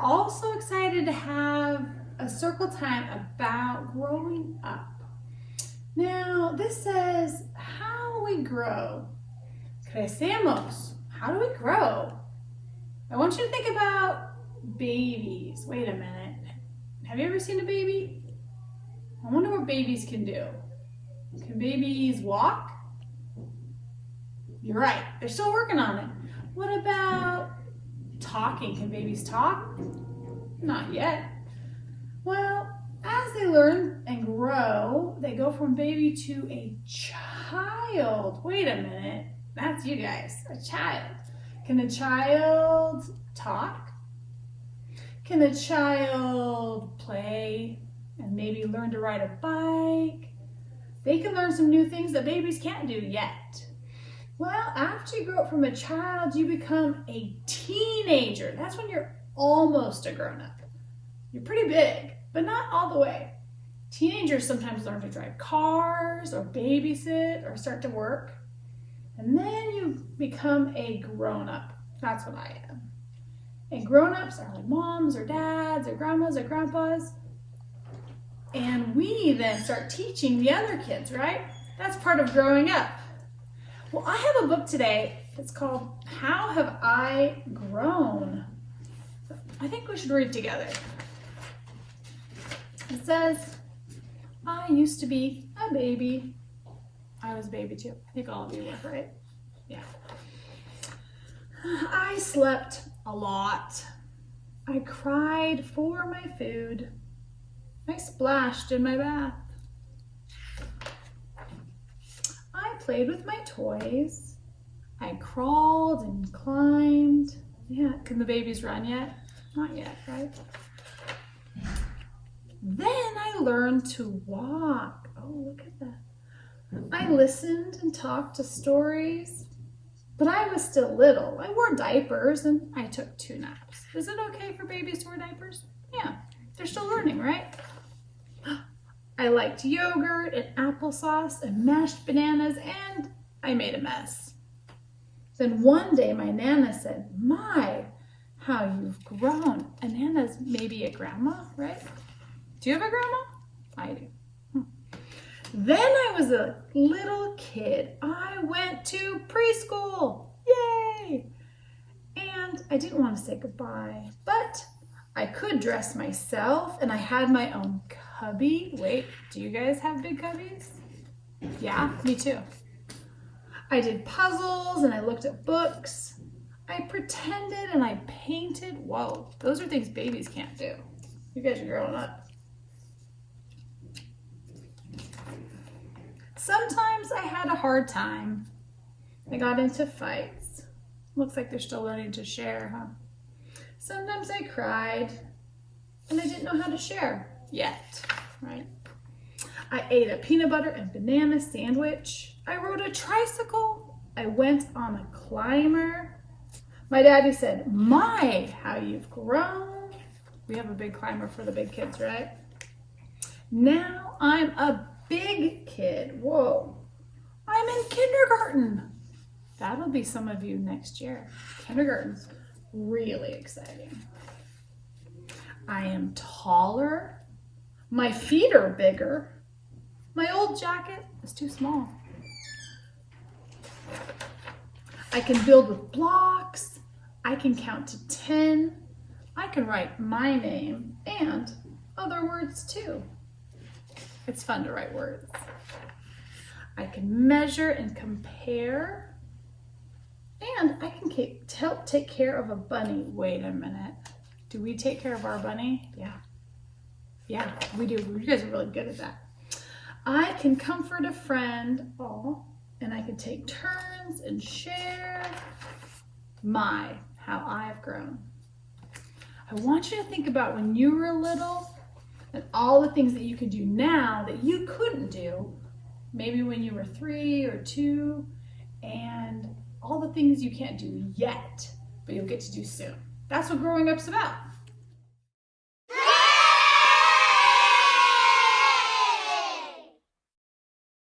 also excited to have a circle time about growing up. Now, this says, how we grow. Crecemos. How do we grow? I want you to think about babies. Wait a minute. Have you ever seen a baby? I wonder what babies can do. Can babies walk? You're right. They're still working on it. What about talking? Can babies talk? Not yet. Well, as they learn and grow, they go from baby to a child. Wait a minute. That's you guys. A child. Can a child talk? Can a child play and maybe learn to ride a bike? They can learn some new things that babies can't do yet. Well, after you grow up from a child, you become a teenager. That's when you're almost a grown-up. You're pretty big, but not all the way. Teenagers sometimes learn to drive cars or babysit or start to work. And then you become a grown-up. That's what I am. And grown-ups are like moms or dads or grandmas or grandpas. And we then start teaching the other kids, right? That's part of growing up. Well, I have a book today that's called How Have I Grown? I think we should read together. It says, I used to be a baby. I was a baby too. I think all of you were, right? Yeah. I slept a lot. I cried for my food. I splashed in my bath. I played with my toys. I crawled and climbed. Yeah, can the babies run yet? Not yet, right? Then I learned to walk. Oh, look at that. I listened and talked to stories, but I was still little. I wore diapers and I took 2 naps. Is it okay for babies to wear diapers? Yeah, they're still learning, right? I liked yogurt and applesauce and mashed bananas, and I made a mess. Then one day my Nana said, my, how you've grown. And Nana's maybe a grandma, right? Do you have a grandma? I do. Then I was a little kid. I went to preschool. Yay! And I didn't want to say goodbye, but I could dress myself, and I had my own cubby. Wait, do you guys have big cubbies? Yeah, me too. I did puzzles and I looked at books. I pretended and I painted. Whoa, those are things babies can't do. You guys are growing up. Sometimes I had a hard time. I got into fights. Looks like they're still learning to share, huh? Sometimes I cried and I didn't know how to share yet, right? I ate a peanut butter and banana sandwich. I rode a tricycle. I went on a climber. My daddy said, my, how you've grown. We have a big climber for the big kids, right? Now I'm a big kid. Whoa. I'm in kindergarten. That'll be some of you next year. Kindergarten's really exciting. I am taller. My feet are bigger. My old jacket is too small. I can build with blocks. I can count to 10. I can write my name and other words too. It's fun to write words. I can measure and compare. And I can help take care of a bunny. Wait a minute. Do we take care of our bunny? Yeah. Yeah, we do. You guys are really good at that. I can comfort a friend. Oh, and I can take turns and share. My, how I've grown. I want you to think about when you were little and all the things that you can do now that you couldn't do, maybe when you were 3 or 2, and all the things you can't do yet, but you'll get to do soon. That's what growing up's about.